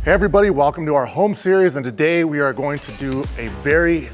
Hey everybody, welcome to our home series, and today we are going to do a very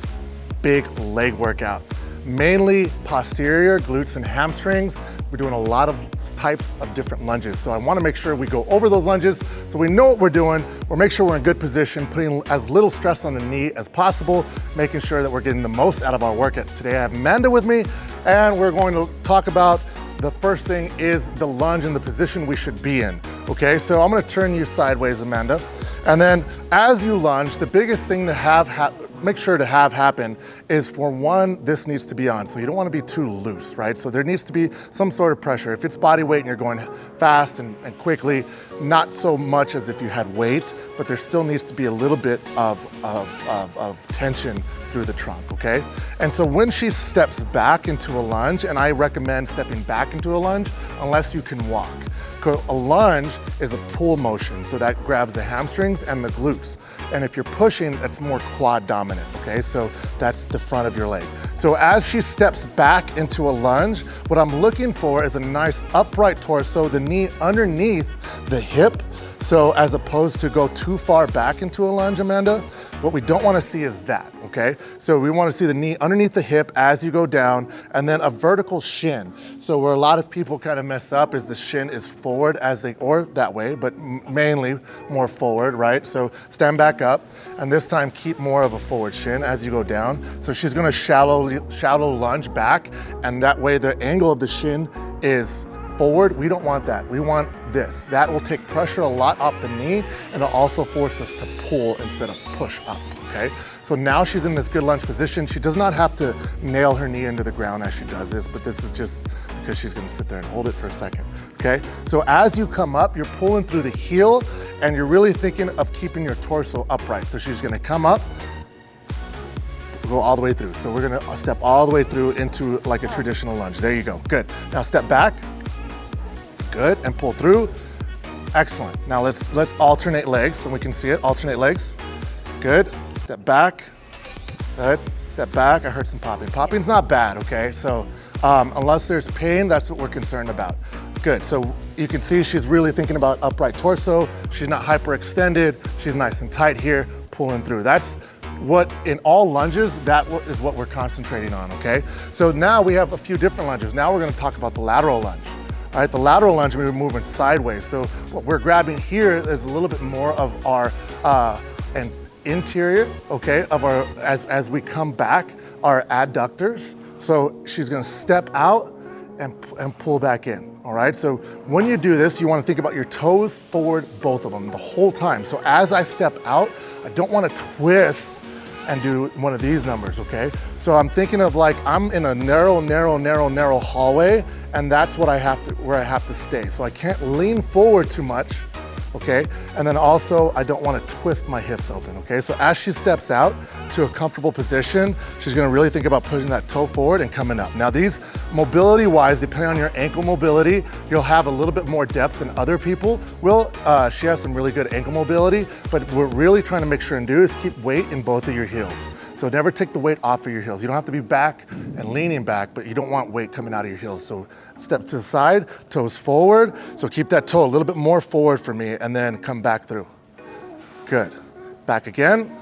big leg workout. Mainly posterior, glutes and hamstrings. We're doing a lot of types of different lunges. So I wanna make sure we go over those lunges so we know what we're doing. We'll make sure we're in good position, putting as little stress on the knee as possible, making sure that we're getting the most out of our workout. Today I have Amanda with me, and we're going to talk about the first thing is the lunge and the position we should be in. Okay, so I'm gonna turn you sideways, Amanda. And then as you lunge, the biggest thing to make sure to have happen is, for one, this needs to be on. So you don't want to be too loose, right? So there needs to be some sort of pressure. If it's body weight and you're going fast and quickly, not so much as if you had weight, but there still needs to be a little bit of tension through the trunk, okay? And so when she steps back into a lunge, and I recommend stepping back into a lunge unless you can walk. A lunge is a pull motion, so that grabs the hamstrings and the glutes. And if you're pushing, that's more quad dominant, okay? So that's the front of your leg. So as she steps back into a lunge, what I'm looking for is a nice upright torso, the knee underneath the hip. So as opposed to go too far back into a lunge, Amanda, what we don't want to see is that, okay? So we want to see the knee underneath the hip as you go down, and then a vertical shin. So where a lot of people kind of mess up is the shin is forward or that way, but mainly more forward, right? So stand back up, and this time keep more of a forward shin as you go down. So she's going to shallow lunge back, and that way the angle of the shin is forward. We don't want that. We want this. That will take pressure a lot off the knee, and it'll also force us to pull instead of push up, okay? So now she's in this good lunge position. She does not have to nail her knee into the ground as she does this, but this is just because she's gonna sit there and hold it for a second, okay? So as you come up, you're pulling through the heel, and you're really thinking of keeping your torso upright. So she's gonna come up, go all the way through. So we're gonna step all the way through into like a traditional lunge. There you go, good. Now step back. Good, and pull through. Excellent. Now let's alternate legs so we can see it. Alternate legs. Good. Step back. Good. Step back. I heard some popping. Popping's not bad, okay? So unless there's pain, that's what we're concerned about. Good. So you can see she's really thinking about upright torso. She's not hyperextended. She's nice and tight here, pulling through. That's what, in all lunges, that is what we're concentrating on, okay? So now we have a few different lunges. Now we're gonna talk about the lateral lunge. All right, the lateral lunge, we're moving sideways. So what we're grabbing here is a little bit more of our an interior, okay, of our, as we come back, our adductors. So she's gonna step out and pull back in, all right? So when you do this, you wanna think about your toes forward, both of them, the whole time. So as I step out, I don't wanna twist and do one of these numbers, okay? So I'm thinking of like, I'm in a narrow hallway, and that's what where I have to stay. So I can't lean forward too much, okay? And then also, I don't wanna twist my hips open, okay? So as she steps out to a comfortable position, she's gonna really think about putting that toe forward and coming up. Now these, mobility-wise, depending on your ankle mobility, you'll have a little bit more depth than other people. She has some really good ankle mobility, but what we're really trying to make sure and do is keep weight in both of your heels. So never take the weight off of your heels. You don't have to be back and leaning back, but you don't want weight coming out of your heels. So step to the side, toes forward. So keep that toe a little bit more forward for me, and then come back through. Good. Back again.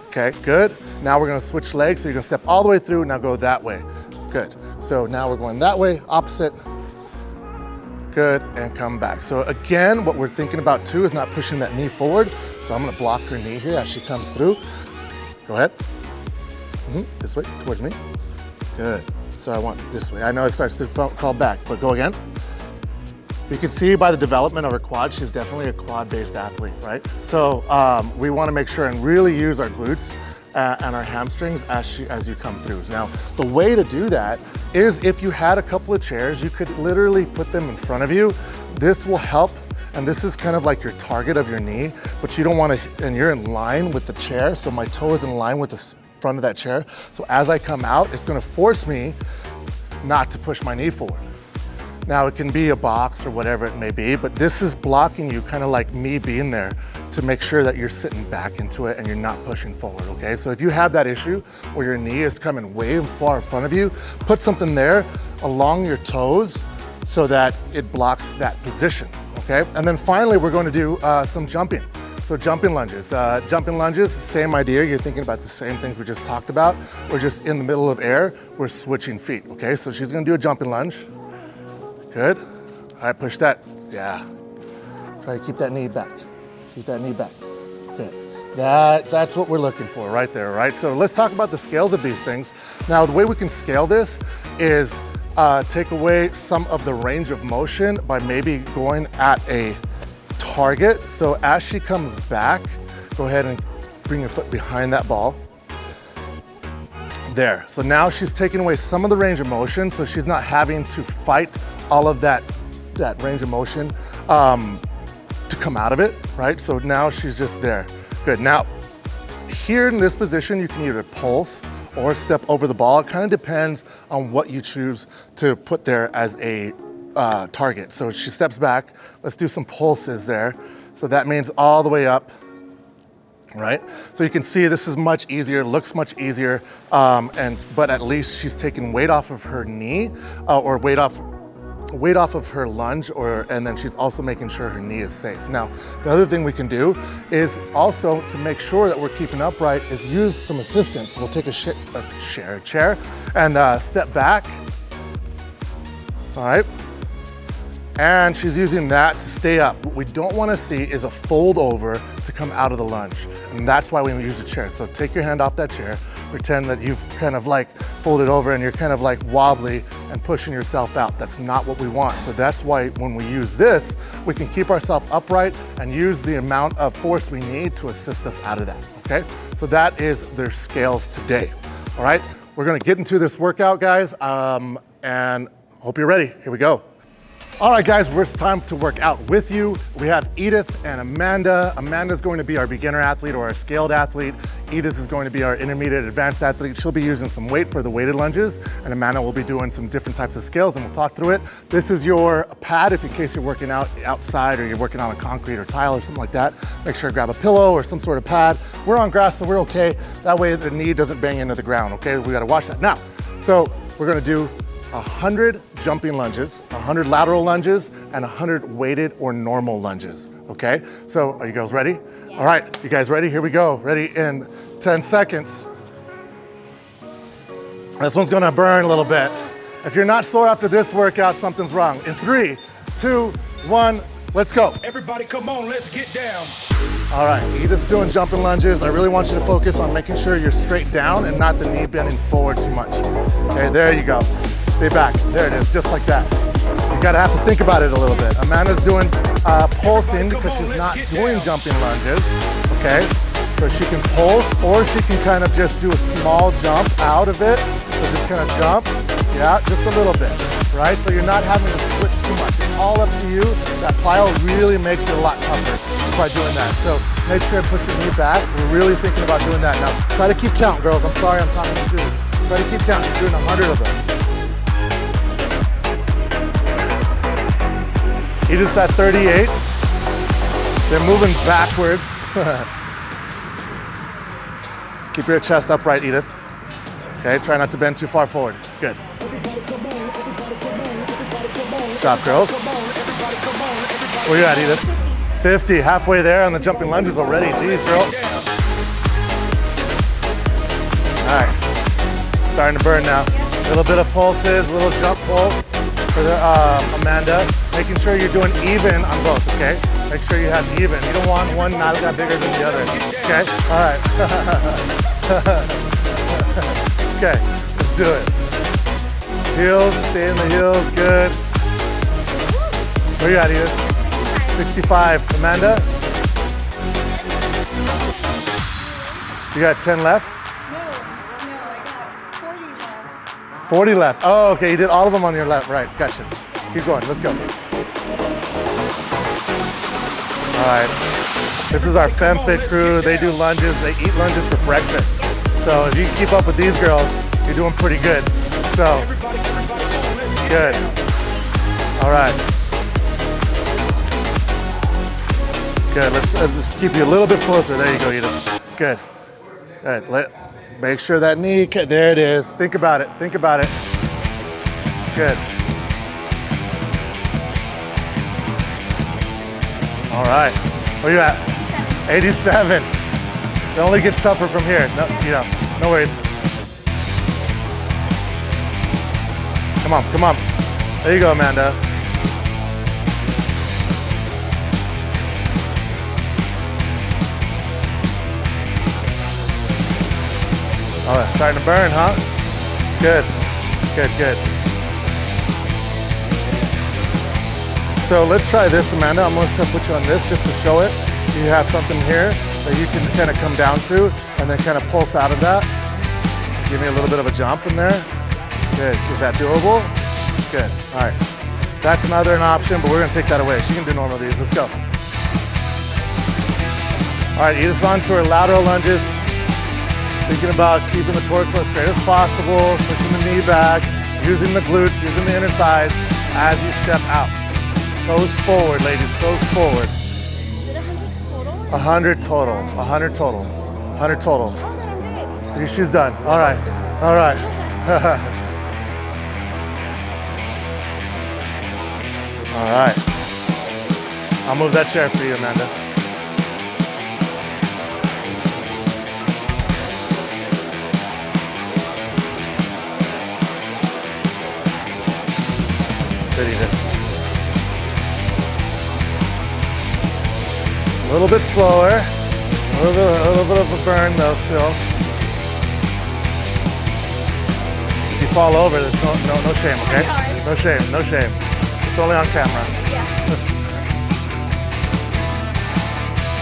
Okay, good. Now we're gonna switch legs. So you're gonna step all the way through, now go that way. Good. So now we're going that way, opposite. Good, and come back. So again, what we're thinking about too is not pushing that knee forward. So I'm gonna block her knee here as she comes through. Go ahead. This way, towards me. Good. So I want this way. I know it starts to call back, but go again. You can see by the development of her quad, she's definitely a quad-based athlete, right? So we want to make sure and really use our glutes and our hamstrings as you come through. Now, the way to do that is, if you had a couple of chairs, you could literally put them in front of you. This will help. And this is kind of like your target of your knee, but you don't want to, and you're in line with the chair, so my toe is in line with the front of that chair. So as I come out, it's gonna force me not to push my knee forward. Now it can be a box or whatever it may be, but this is blocking you, kind of like me being there, to make sure that you're sitting back into it and you're not pushing forward, okay? So if you have that issue where your knee is coming way far in front of you, put something there along your toes so that it blocks that position. Okay, and then finally we're going to do some jumping. So jumping lunges. Jumping lunges, same idea. You're thinking about the same things we just talked about. We're just in the middle of air. We're switching feet, okay? So she's gonna do a jumping lunge. Good. All right, push that. Yeah. Try to keep that knee back. Keep that knee back. Good. That's what we're looking for right there, right? So let's talk about the scales of these things. Now, the way we can scale this is take away some of the range of motion by maybe going at a target. So as she comes back, go ahead and bring your foot behind that ball. There. So now she's taking away some of the range of motion, so she's not having to fight all of that range of motion to come out of it, right? So now she's just there. Good. Now, here in this position, you can either pulse or step over the ball. It kind of depends on what you choose to put there as a target. So she steps back. Let's do some pulses there. So that means all the way up, right? So you can see this is much easier, looks much easier, but at least she's taking weight off of her knee or weight off of her lunge, and then she's also making sure her knee is safe. Now, the other thing we can do is also to make sure that we're keeping upright is use some assistance. We'll take a chair and step back. All right. And she's using that to stay up. What we don't want to see is a fold over to come out of the lunge. And that's why we use a chair. So take your hand off that chair, pretend that you've kind of like folded over and you're kind of like wobbly and pushing yourself out. That's not what we want. So that's why when we use this, we can keep ourselves upright and use the amount of force we need to assist us out of that, okay? So that is their scales today, all right? We're gonna get into this workout, guys, and hope you're ready. Here we go. All right, guys, it's time to work out with you. We have Edith and Amanda. Amanda's going to be our beginner athlete or our scaled athlete. Edith is going to be our intermediate advanced athlete. She'll be using some weight for the weighted lunges, and Amanda will be doing some different types of scales, and we'll talk through it. This is your pad if in case you're working out outside or you're working on a concrete or tile or something like that. Make sure to grab a pillow or some sort of pad. We're on grass, so we're okay. That way the knee doesn't bang into the ground, okay? We gotta watch that. Now, so we're gonna do 100 jumping lunges, 100 lateral lunges, and 100 weighted or normal lunges, okay? So are you girls ready? Yeah. All right, you guys ready? Here we go. Ready in 10 seconds. This one's gonna burn a little bit. If you're not sore after this workout, something's wrong. In 3, 2, 1, let's go. Everybody come on, let's get down. All right, Edith's doing jumping lunges. I really want you to focus on making sure you're straight down and not the knee bending forward too much. Okay, there you go. Stay back. There it is, just like that. You gotta have to think about it a little bit. Amanda's doing pulsing because she's not doing jumping lunges, okay? So she can pulse or she can kind of just do a small jump out of it. So just kind of jump, yeah, just a little bit, right? So you're not having to switch too much. It's all up to you. That plyo really makes it a lot tougher by doing that. So make sure to push your knee back. We're really thinking about doing that. Now, try to keep count, girls. I'm sorry I'm talking to you. Try to keep count. You're doing 100 of them. Edith's at 38. They're moving backwards. Keep your chest upright, Edith. Okay, try not to bend too far forward. Good. Job, girls. Where you at, Edith? 50, halfway there on the jumping lunges already. Jeez, girl. All right, starting to burn now. A little bit of pulses, a little jump pulse for the, Amanda. Making sure you're doing even on both, okay? Make sure you have even. You don't want one not that bigger than the other, okay? All right. Okay, let's do it. Heels, stay in the heels, good. Where you at, Edith? 65. Amanda? You got 10 left? No, I got 40 left. 40 left. Oh, okay, you did all of them on your left, right, gotcha. Keep going, let's go. All right, this is our FemFit crew. They do lunges, they eat lunges for breakfast. So if you keep up with these girls, you're doing pretty good. So, good. All right. Good, let's just keep you a little bit closer. There you go, Edith. Good. Good, make sure that knee, there it is. Think about it, think about it. Good. All right, where you at? 87. It only gets tougher from here. No, no worries. Come on, come on. There you go, Amanda. Oh, it's starting to burn, huh? Good, good, good. So let's try this, Amanda. I'm gonna put you on this just to show it. You have something here that you can kind of come down to and then kind of pulse out of that. Give me a little bit of a jump in there. Good, is that doable? Good, all right. That's an option, but we're gonna take that away. She can do normal these, let's go. All right, Edith's on to her lateral lunges. Thinking about keeping the torso as straight as possible, pushing the knee back, using the glutes, using the inner thighs as you step out. Toes forward, ladies, toes forward. Is it 100 total? 100 total, 100 total, 100 total. Oh, then I'm good. Your shoe's done. All right, all right. All right. I'll move that chair for you, Amanda. Good, Edith. A little bit slower. A little bit of a burn though still. If you fall over, there's no shame, okay? No shame, no shame. It's only on camera. Yeah.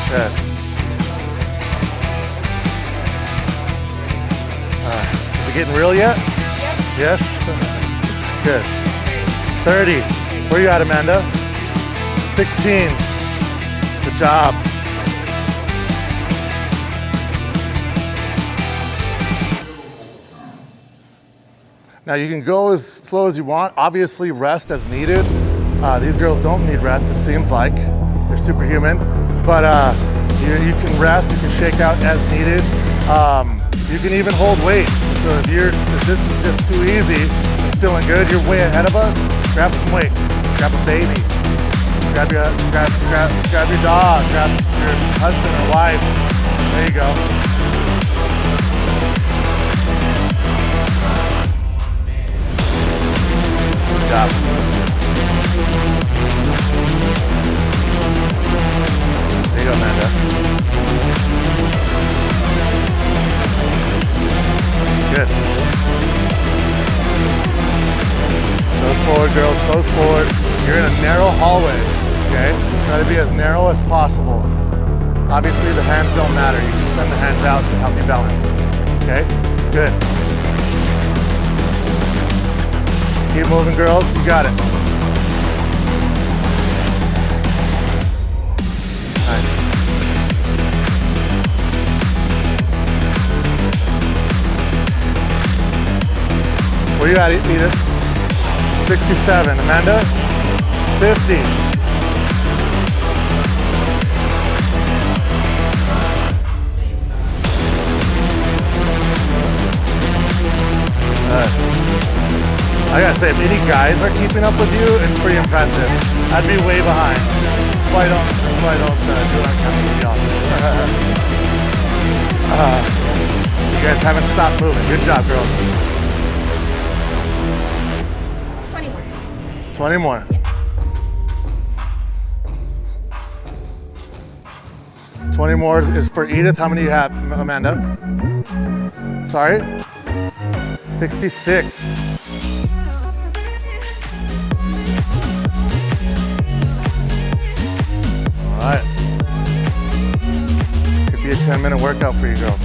Good. Is it getting real yet? Yep. Yes? Good. 30. Where you at, Amanda? 16. Good job. Now you can go as slow as you want. Obviously rest as needed. These girls don't need rest, it seems like. They're superhuman. But you can rest, you can shake out as needed. You can even hold weight. So if this is just too easy, it's feeling good, you're way ahead of us, grab some weight. Grab a baby. Grab your dog, grab your husband or wife. There you go. Good job. There you go, Amanda. Good. Toes forward, girls, toes forward. You're in a narrow hallway, okay? Try to be as narrow as possible. Obviously, the hands don't matter. You can send the hands out to help you balance, okay? Good. Keep moving, girls. You got it. Nice. Where you at, Edith? 67. Amanda? 50. I gotta say, if any guys are keeping up with you, it's pretty impressive. I'd be way behind. That's why I don't do it on camera with y'all. You guys haven't stopped moving. Good job, girls. 20 more. 20 more. Yeah. 20 more is for Edith. How many do you have, Amanda? Sorry? 66. All right. Could be a 10-minute workout for you, girls.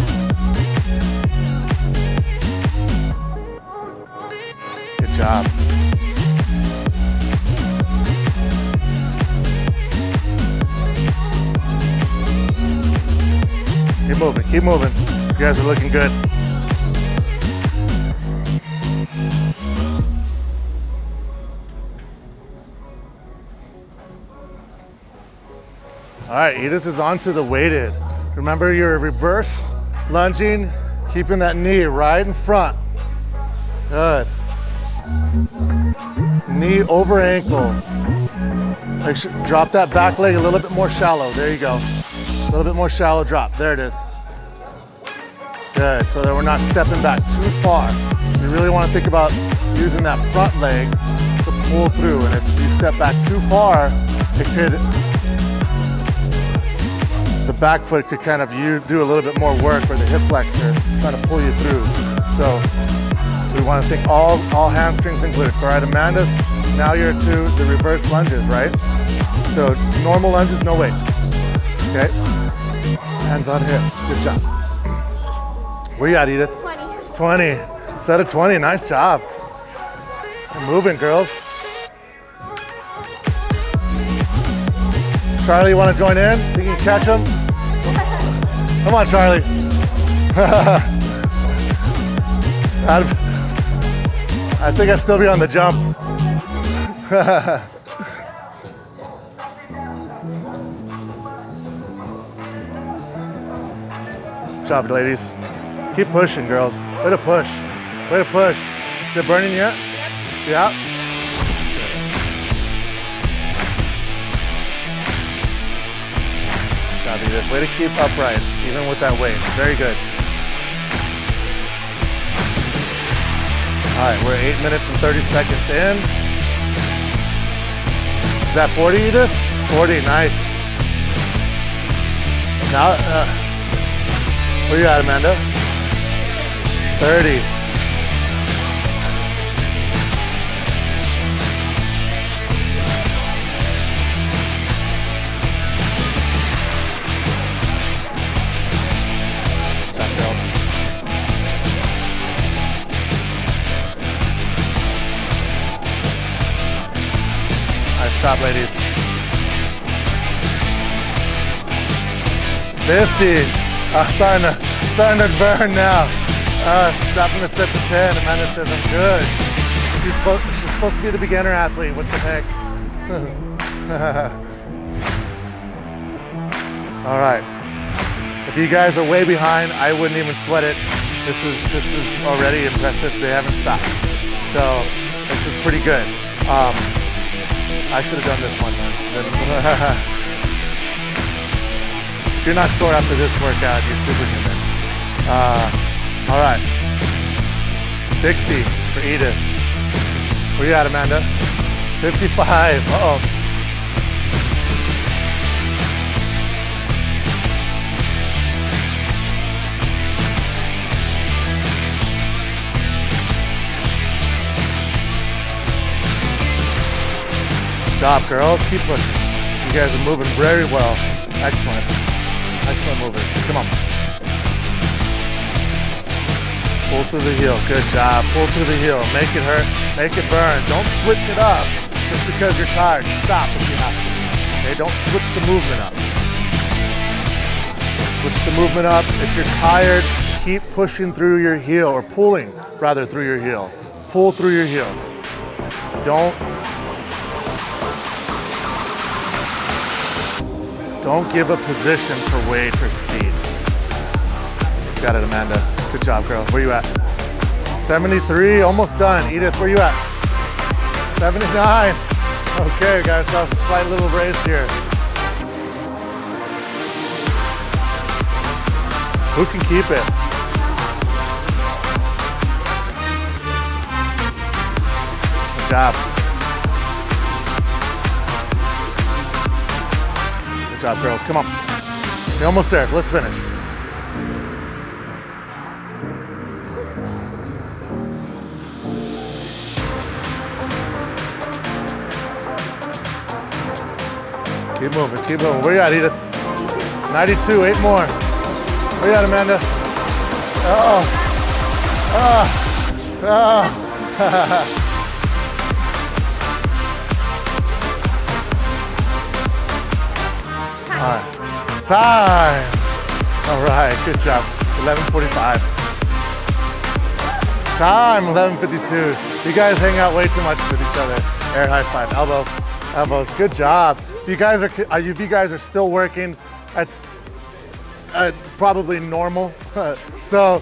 Good job. Keep moving, keep moving. You guys are looking good. All right, Edith is on to the weighted. Remember your reverse lunging, keeping that knee right in front. Good. Knee over ankle. Drop that back leg a little bit more shallow. There you go. A little bit more shallow drop. There it is. Good, so that we're not stepping back too far. You really want to think about using that front leg to pull through, and if you step back too far, it could, the back foot could kind of, you do a little bit more work, or the hip flexor trying to pull you through. So we want to think all hamstrings and glutes. All right, Amanda, now you're to the reverse lunges, right? So normal lunges, no weight. Okay, hands on hips, good job. Where you at, Edith? 20. 20, set of 20, nice job. We're moving, girls. Charlie, you want to join in? Think you can catch him? Come on, Charlie. I think I'd still be on the jump. Good job, ladies. Keep pushing, girls. Way to push. Way to push. Is it burning yet? Yep. Yeah. Good job, Edith. Way to keep upright, even with that weight. Very good. All right, we're 8 minutes and 30 seconds in. Is that 40, Edith? 40, nice. Now, where you at, Amanda? 30. Stop, girls. All right, stop, ladies. 50. Starting to burn now. Dropping the set to 10. Amanda says I'm good. She's supposed to be the beginner athlete. What the heck? All right. If you guys are way behind, I wouldn't even sweat it. This is already impressive. They haven't stopped. So this is pretty good. I should have done this one then. If you're not sore after this workout, you're superhuman. All right, 60 for Edith. Where you at, Amanda? 55, uh-oh. Good job, girls, keep pushing. You guys are moving very well. Excellent. Excellent movers. Come on. Pull through the heel. Good job. Pull through the heel. Make it hurt. Make it burn. Don't switch it up just because you're tired. Stop if you have to. Okay? Don't switch the movement up. Switch the movement up. If you're tired, keep pushing through your heel, or pulling rather through your heel. Pull through your heel. Don't give a position for weight or speed. Got it, Amanda. Good job, girl. Where you at? 73, almost done. Edith, where you at? 79. Okay, guys, a slight little raise here. Who can keep it? Good job. Good job, girls. Come on. You're almost there. Let's finish. Keep moving, keep moving. Where you at, Edith? 92, 8 more. Where you at, Amanda? Uh-oh. All right, time. All right, good job. 11:45. Time, 11:52. You guys hang out way too much with each other. Air high five, elbows. Good job. If you guys are still working, that's probably normal. So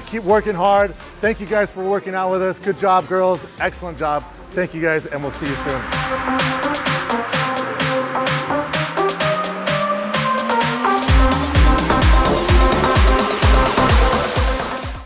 keep working hard. Thank you guys for working out with us. Good job, girls. Excellent job. Thank you guys, and we'll see you soon.